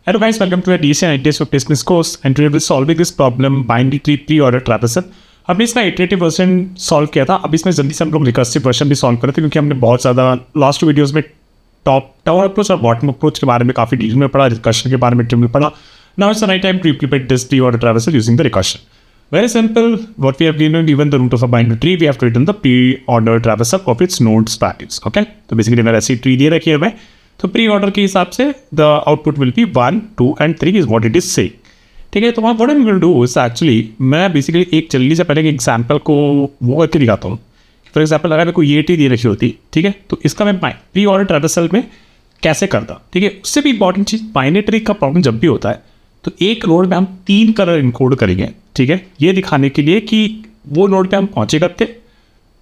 Hello guys, welcome to a DC and ITS for Business course and today we'll solving this problem binary tree pre-order traversal। हमने इसका iterative version solve किया था। अब इसमें जल्दी से हम लोग रिकर्सिव वर्जन भी सॉल्व कर रहे थे क्योंकि हमने बहुत ज़्यादा लास्ट वीडियोस में टॉप डाउन अप्रोच और बॉटम अप्रोच के बारे में काफ़ी डिटेल में पढ़ा, रिकर्शन के बारे में डिटेल में पढ़ा। Now it's the right time to implement this pre-order traversal using the recursion। Very simple, what we have given the root of a binary tree, we have to return the pre-order traversal of its nodes values। Okay, तो basically मेरा ऐसी tree दे रखी है मैं, तो pre order के हिसाब से the output will be 1, 2 and 3 is what it is से। ठीक है, तो वहाँ what I will do is actually मैं बेसिकली एक जल्दी से पहले एक एग्जांपल को वो करके दिखाता हूँ। फॉर एग्जांपल अगर मेरे को ये ट्री दे रखी होती, ठीक है, तो इसका मैं प्री ऑर्डर ट्रावर्सल में कैसे करता। ठीक है, उससे भी इंपॉर्टेंट चीज़ बाइनरी ट्री का प्रॉब्लम जब भी होता है तो एक नोड में हम 3 कलर इनकोड करेंगे। ठीक है, ये दिखाने के लिए कि वो नोड पे हम पहुँचे कब थे,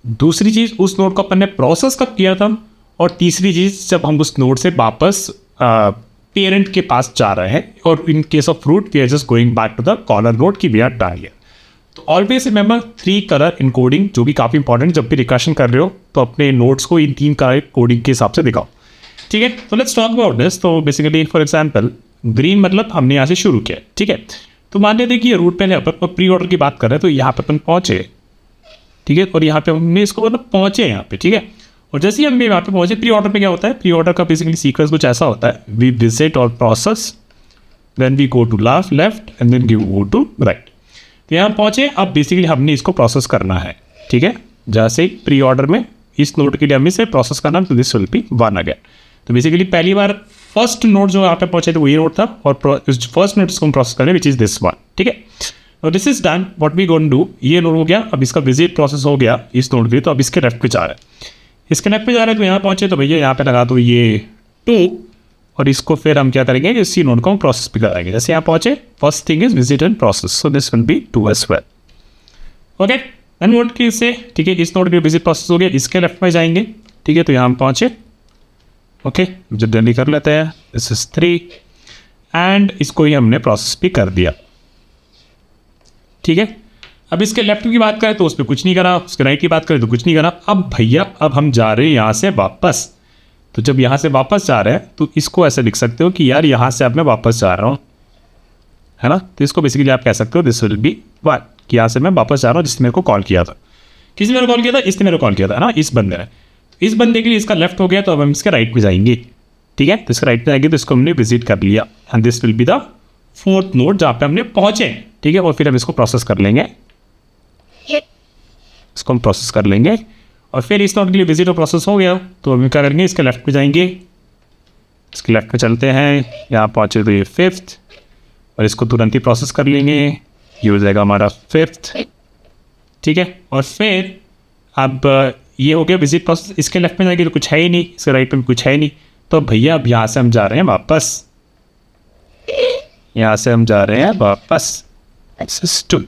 दूसरी चीज़ उस नोड को अपन ने प्रोसेस कब किया था, और तीसरी चीज़ जब हम उस नोड से वापस पेरेंट के पास जा रहे हैं, और in case of fruit we are just going back to the corner node की वी आर डन हियर। तो ऑलवेज रिमेंबर 3 कलर इनकोडिंग, जो कि काफ़ी इंपॉर्टेंट, जब भी रिकर्शन कर रहे हो तो अपने नोड्स को इन 3 कलर कोडिंग के हिसाब से दिखाओ। ठीक है, तो लेट्स टॉक अबाउट दिस। तो बेसिकली फॉर एग्जाम्पल ग्रीन मतलब हमने यहाँ से शुरू किया। ठीक है, तो मान लेते हैं कि रूट पहले अपन प्री ऑर्डर की बात कर रहे हैं, तो यहाँ पे अपन पहुँचे। ठीक है, और यहाँ पे हमने इसको मतलब पहुँचे यहाँ पे। ठीक है, और जैसे ही हम यहाँ पे पहुँचे, प्री ऑर्डर पे क्या होता है, प्री ऑर्डर का बेसिकली सीक्वेंस कुछ ऐसा होता है, वी विजिट और process, then we go to left and then we go to right. तो यहाँ पहुँचे, अब बेसिकली हमने इसको प्रोसेस करना है। ठीक है, जैसे प्री ऑर्डर में इस नोड के लिए हमें इसे प्रोसेस करना, तो दिस विल बी 1 अगेन। तो बेसिकली पहली बार फर्स्ट नोड जो यहाँ पे पहुँचे तो वही नोड था, और फर्स्ट नोड इसको हम प्रोसेस करें विच इज़ दिस वन। ठीक है, और this is done, what we going do, ये नोड हो गया, अब इसका विजिट प्रोसेस हो गया इस नोड के लिए, तो अब इसके लेफ्ट पे जा रहा है, इसके लेफ्ट पे जा रहे हैं। तो यहाँ पहुँचे तो भैया यहाँ पे लगा दो ये 2, और इसको फिर हम क्या करेंगे, इसी नोड को हम प्रोसेस भी कराएंगे। जैसे यहाँ पहुँचे, first thing is visit and process, so this will be 2 as well. Okay, and node की से, ठीक है, इस नोड के विजिट प्रोसेस हो गया, इसके लेफ्ट में जाएंगे। ठीक है, तो यहाँ हम पहुँचे। ओके, जब जल्दी कर लेते हैं, दिस इज 3 एंड इसको ही हमने प्रोसेस भी कर दिया। ठीक है, अब इसके लेफ्ट की बात करें तो उस पर कुछ नहीं करा, उसके राइट की बात करें तो कुछ नहीं करा। अब भैया अब हम जा रहे हैं यहाँ से वापस, तो जब यहाँ से वापस जा रहे हैं तो इसको ऐसे लिख सकते हो कि यार यहाँ से अब मैं वापस जा रहा हूँ, है ना। तो इसको बेसिकली आप कह सकते हो दिस विल बी 1, कि यहाँ से मैं वापस जा रहा हूँ जिसने मेरे को कॉल किया था। किसने मेरे को कॉल किया था, इसने मेरे को कॉल किया था, है ना, इस बंदे ने। इस बंदे के लिए इसका लेफ्ट हो गया, तो अब हम इसके राइट में जाएंगे। ठीक है, तो इसका राइट में जाएंगे, तो इसको हमने विजिट कर लिया, and this will be the 4th node जहाँ पे हमने पहुँचे। ठीक है, और फिर हम इसको प्रोसेस कर लेंगे, इसको हम प्रोसेस कर लेंगे, और फिर इस नोड के लिए विजिट और प्रोसेस हो गया, तो हम क्या करेंगे, इसके लेफ्ट पे जाएंगे, इसके लेफ्ट पे चलते हैं, यहाँ पहुँचे तो ये 5th, और इसको तुरंत ही प्रोसेस कर लेंगे, ये हो जाएगा हमारा 5th। ठीक है, और फिर अब ये हो गया विजिट प्रोसेस, इसके लेफ्ट में जाएंगे तो कुछ है ही नहीं, इसके राइट पे भी कुछ है ही नहीं, तो भैया अब यहाँ से हम जा रहे हैं वापस, यहाँ से हम जा रहे हैं वापस 2।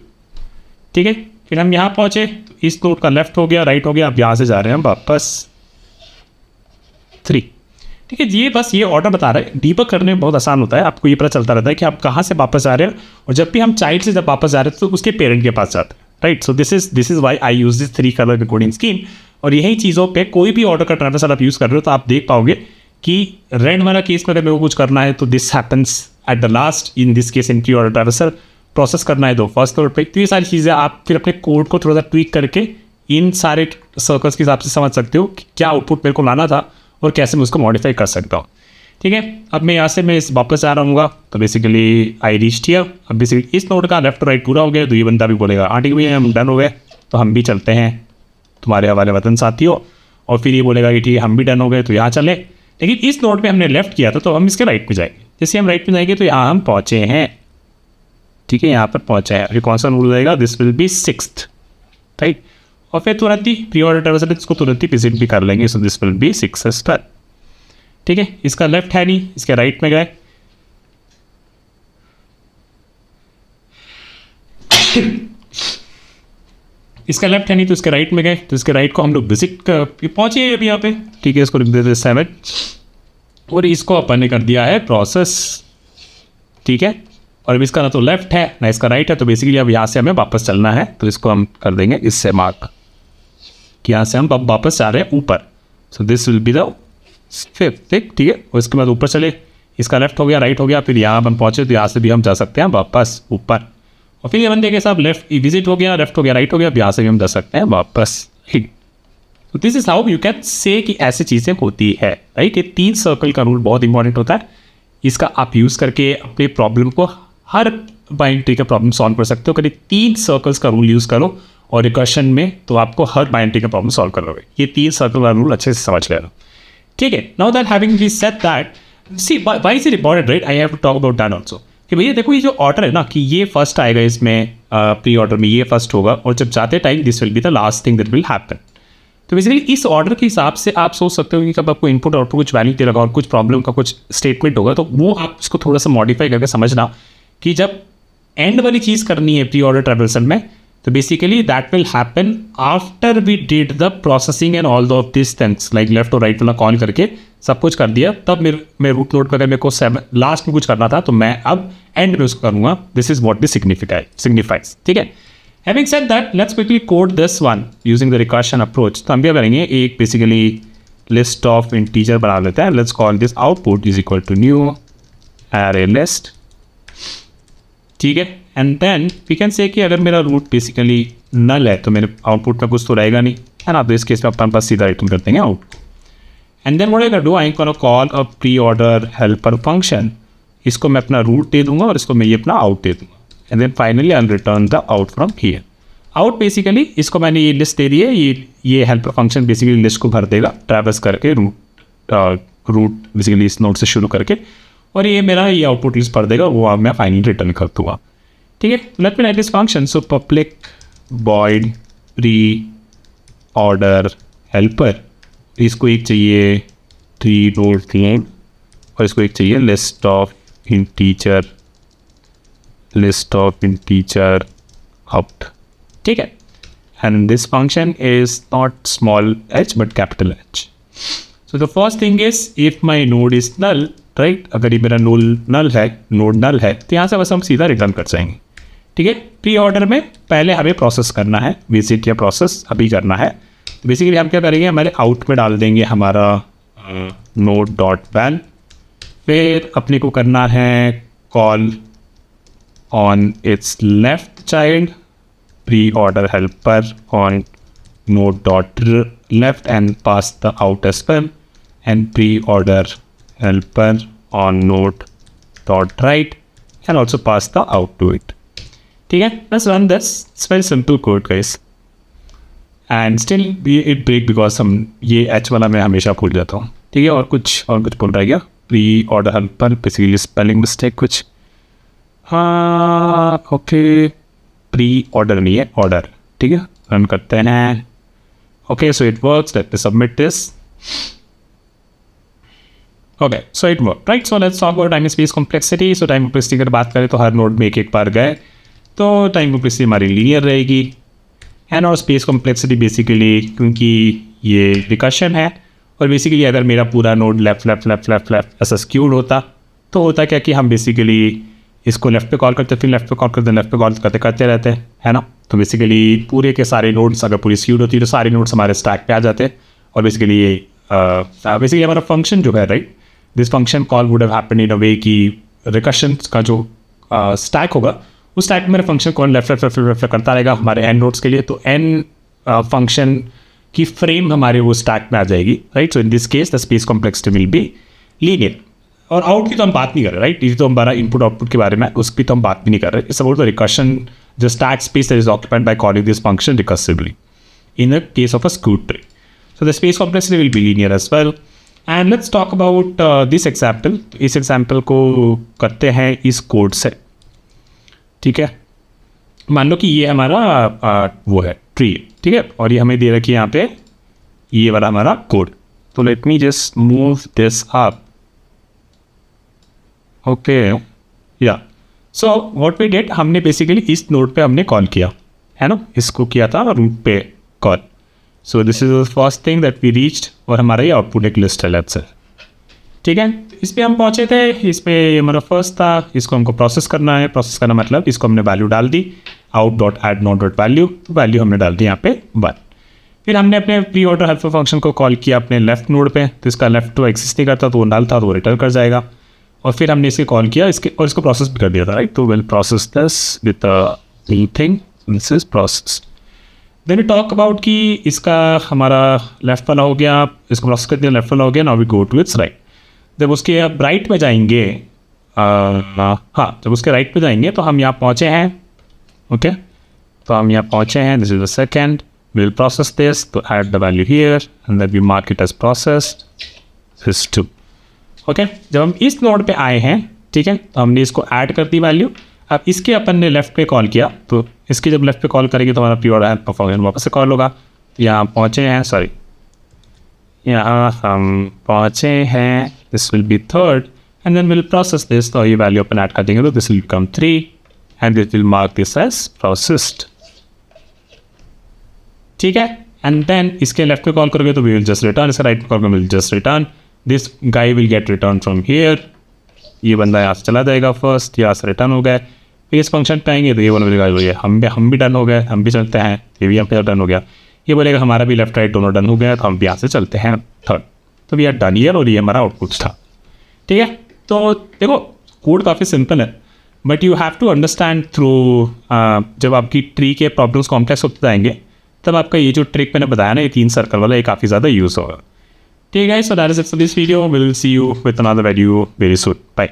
ठीक है, फिर हम यहाँ पहुँचे, तो इस नोड का लेफ्ट हो गया, राइट हो गया, अब यहाँ से जा रहे हैं हम वापस 3। ठीक है, ये बस ये ऑर्डर बता रहा है, डीबग करने में बहुत आसान होता है, आपको ये पता चलता रहता है कि आप कहाँ से वापस आ रहे हैं, और जब भी हम चाइल्ड से जब वापस जा रहे हैं तो उसके पेरेंट के पास जाते हैं, right. So this is why I use this 3 colour recording scheme. और यही चीज़ों पे कोई भी ऑर्डर का ट्रांसफर आप यूज़ कर रहे हो तो आप देख पाओगे कि रेड वाला केस में अगर मेरे को कुछ करना है तो this happens at the last, in this case in pre order transfer. Process करना है तो फर्स्ट नोड पे। तो ये सारी चीज़ें आप फिर अपने कोड को थोड़ा सा ट्वीक करके इन सारे सर्कल्स के हिसाब से समझ सकते हो कि क्या आउटपुट मेरे को लाना था और कैसे मैं उसको मॉडिफाई कर सकता हूँ। ठीक है, अब मैं यहाँ से मैं इस वापस आ रहा हूँ, तो बेसिकली आई रीच्ड हियर। अब बेसिकली इस नोड का लेफ्ट राइट पूरा हो गया, तो ये बंदा भी बोलेगा हाँ ठीक है हम डन हो गए, तो हम भी चलते हैं तुम्हारे हवाले वतन साथियों। और फिर ये बोलेगा कि ठीक है हम भी डन हो गए, तो यहाँ चले। लेकिन इस नोड पे हमने लेफ्ट किया था, तो हम इसके राइट पे जाएंगे। जैसे हम राइट पे जाएंगे तो यहाँ हम पहुँचे हैं। ठीक है, यहाँ पर पहुँचा है, अभी कौन सा नोड जाएगा, this will B 6th, right. और फिर तुरंत ही प्री ऑर्डर ट्रांसफर इसको तुरंत ही विजिट भी कर लेंगे, so this will be 6 as well. ठीक है, इसका लेफ्ट है नहीं, इसके राइट में गए। इसका लेफ्ट है नहीं तो इसके राइट में गए, तो इसके राइट को हम लोग विजिट कर पहुंचे अभी यहाँ पे। ठीक है, इसको लिख देते 7, और इसको अपन ने कर दिया है प्रोसेस। ठीक है, और अब इसका ना तो लेफ्ट है ना इसका राइट है, तो बेसिकली अब यहाँ से हमें वापस चलना है, तो इसको हम कर देंगे इससे मार्क कि यहाँ से हम अब वापस जा रहे हैं ऊपर। सो this will be the 5th। ठीक है, और इसके बाद ऊपर चले, इसका लेफ्ट हो गया, राइट हो गया, फिर यहाँ हम पहुँचे तो यहाँ से भी हम जा सकते हैं वापस ऊपर, और फिर ये बंदे के साथ लेफ्ट विजिट हो गया, लेफ्ट हो गया, राइट हो गया, यहाँ से भी हम जा सकते हैं वापस। तो this is how you can say कि ऐसी चीज़ें होती है, राइट। ये 3 सर्कल का रूल बहुत इंपॉर्टेंट होता है, इसका आप यूज़ करके अपने प्रॉब्लम को, हर बाइनरी ट्री का प्रॉब्लम सॉल्व कर सकते हो। कभी 3 सर्कल्स का रूल यूज़ करो और रिकर्शन में तो आपको हर बाइनरी ट्री का प्रॉब्लम सॉल्व कर लोगे। ये 3 सर्कल का रूल अच्छे से समझ लेना, ठीक है। Now that having be said that, see why is it important, right, I have to talk about that also, कि भैया देखो ये जो ऑर्डर है ना, कि ये फर्स्ट आएगा इसमें, प्री ऑर्डर में ये फर्स्ट होगा, और जब जाते time this will be the last thing that will happen. तो बेसिकली इस ऑर्डर के हिसाब से आप सोच सकते हो कि कब आपको इनपुट आउटपुट कुछ वैल्यू दे लगा और कुछ प्रॉब्लम का कुछ स्टेटमेंट होगा, तो वो आप इसको थोड़ा सा मॉडिफाई करके समझना कि जब एंड वाली चीज़ करनी है प्री ऑर्डर ट्रेवल्सन में, तो basically that will happen after we did the processing and all of this things, like left और राइट वाला कॉल करके सब कुछ कर दिया, तब मैं रूट नोट पर मेरे को लास्ट में कुछ करना था, तो मैं अब एंड में उसको करूँगा। This is what this signifies, ठीक है। Having said that, let's quickly code this one using the recursion approach. तो हम क्या करेंगे, एक basically list of integer बना लेते हैं। Let's call this output is equal to new array list, ठीक है। And then we can say कि अगर मेरा root basically null है तो मेरे output में कुछ तो रहेगा नहीं, है ना। तो इस केस में अपन पास सीधा रिटर्न कर देंगे output। And then what I'm gonna do, I'm gonna call a pre-order helper function। इसको मैं अपना root दे दूंगा और इसको मैं ये अपना out दे दूंगा। And then finally I'll return the out from here. Out basically इसको मैंने ये लिस्ट दे दी है, ये हेल्पर फंक्शन बेसिकली लिस्ट को भर देगा ट्रैवर्स करके रूट बेसिकली इस नोड से शुरू करके, और ये मेरा ये आउटपुट लिस्ट भर देगा, वो अब मैं फाइनली रिटर्न कर दूँगा, ठीक है। Let me right this function. So public void pre order helper, इसको एक चाहिए 3 नोड 3 और इसको एक चाहिए लिस्ट ऑफ integer out, ठीक है। and this function is not small h but capital H. so the first thing is if my node is null, right, अगर ये मेरा नोड null है तो यहाँ से बस हम सीधा रिटर्न कर जाएंगे, ठीक है। प्री ऑर्डर में पहले हमें प्रोसेस करना है, विजिट या प्रोसेस अभी करना है। बेसिकली हम क्या करेंगे, हमारे आउट में डाल देंगे हमारा नोड डॉट वैल, फिर अपने को करना है call on its left child pre-order helper on node dot left and pass the out as well, and pre-order helper on node dot right and also pass the out to it, ठीक है। let's run this. It's very simple code guys, and still it break because हम ये h वाला मैं हमेशा भूल जाता हूँ, ठीक है। और कुछ बोल रहा है क्या, pre-order helper basically spelling mistake कुछ, हाँ ओके, प्री ऑर्डर नहीं है ऑर्डर, ठीक है। रन करते हैं, okay so it works, let me submit this, okay so it work, right. So let's talk about time space complexity. So time complexity की बात करें तो हर नोड में एक बार गए तो टाइम कॉम्प्लेक्सिटी हमारी लीनियर रहेगी, एंड और स्पेस कॉम्प्लेक्सिटी बेसिकली क्योंकि ये रिकर्शन है, और बेसिकली अगर मेरा पूरा नोड लेफ्ट ऐसा स्क्यूड होता तो होता क्या कि हम बेसिकली इसको लेफ्ट पे कॉल करते, फिर लेफ्ट पे कॉल करते, लेफ्ट पे कॉल करते रहते हैं, है ना। तो बेसिकली पूरे के सारे नोड्स अगर पूरी स्क्यूड होती है तो सारे नोड्स हमारे स्टैक पे आ जाते हैं, और बेसिकली ये बेसिकली हमारा फंक्शन जो है, right, this function call would have happened in a way कि रिकर्शन का जो स्टैक होगा उस स्टैक में मेरा फंक्शन कॉल लेफ्ट करता रहेगा हमारे एन नोड्स के लिए, तो एन फंक्शन की फ्रेम हमारे वो स्टैक में आ जाएगी, right. So in this case the space complexity will be linear. और आउट की तो हम बात नहीं कर रहे, राइट, ये तो हमारा इनपुट आउटपुट के बारे में, उसकी तो हम बात भी नहीं कर रहे। It's about the recursion, the stack space that is occupied by calling this function recursively in the case of a skewed tree. So the space complexity will be linear as well. And let's talk about this example. इस example को करते हैं इस code से, ठीक है। मान लो कि ये हमारा वो है ट्री, ठीक है, और ये हमें दे रखी है यहाँ पे ये वाला हमारा कोड। तो let me just move this up, okay या। सो व्हाट वी डिड, हमने बेसिकली इस नोड पे हमने कॉल किया, है ना, इसको किया था रूट पे call. So this is the first thing that we reached, और हमारा ये आउटपुट एक लिस्ट है, लेट्स से, ठीक है। इस पे हम पहुँचे थे, इस पे हमारा फर्स्ट था, इसको हमको प्रोसेस करना है। प्रोसेस करना मतलब इसको हमने वैल्यू डाल दी, out dot add node dot value, तो वैल्यू हमने डाल दी यहाँ पे 1। फिर हमने अपने प्री ऑर्डर हेल्पर फंक्शन को कॉल किया अपने लेफ्ट नोड पे, तो इसका लेफ्ट तो एक्सिस्ट नहीं करता, तो वो नल था, तो वो रिटर्न कर जाएगा। और फिर हमने इसके कॉल किया इसके और इसको प्रोसेस भी कर दिया था, राइट। तो will process this with anything, this is process. Then we talk about कि इसका हमारा लेफ्ट वाला हो गया, इसको प्रोसेस कर दिया, लेफ्ट वाला हो गया, now we go to its right. जब उसके अब राइट में जाएंगे, हाँ जब उसके राइट पे जाएंगे तो हम यहाँ पहुँचे हैं, ओके तो हम यहाँ पहुँचे हैं, this is the second, will process this तो add the value here and then we mark it as processed, this two, okay. जब हम इस नोड पे आए हैं, ठीक है, तो हमने इसको ऐड कर दी वैल्यू। अब इसके अपन ने लेफ्ट पे कॉल किया, तो इसके जब लेफ्ट पे कॉल करेंगे तो हमारा प्योर एंड परफॉर्मेंस वापस से कॉल होगा। यहाँ पहुँचे हैं, सॉरी यहाँ हम पहुँचे हैं, this will be third and then will process this, तो ये वैल्यू अपन ऐड कर देंगे तो this will become 3 and this will mark this as processed, ठीक है। एंड देन इसके लेफ्ट पे कॉल करोगे तो वी विल जस्ट रिटर्न, इसका राइट पे कॉल करोगे will just return, this guy will get return from here, ये बंदा यहाँ से चला जाएगा फर्स्ट, यहाँ से रिटर्न हो गए। फिर इस फंक्शन पे आएंगे तो ये बोलेगा भैया हम भी डन हो गए, हम भी चलते हैं, ये भी यहाँ पे डन हो गया, ये बोलेगा हमारा भी लेफ्ट राइट दोनों डन हो गया, तो हम भी यहाँ से चलते हैं थर्ड। तो वी आर डन ईयर और ये हमारा आउटपुट था, ठीक है। तो देखो कोड काफ़ी सिंपल है, but you have to understand through, जब आपकी ट्री के प्रॉब्लम्स कॉम्प्लेक्स होते जाएंगे तब आपका ये जो ट्रिक मैंने बताया ना, ये 3 सर्कल वाला, ये काफ़ी ज़्यादा यूज़ होगा, ठीक है। So that is it for this video, will see you with another video very soon, bye.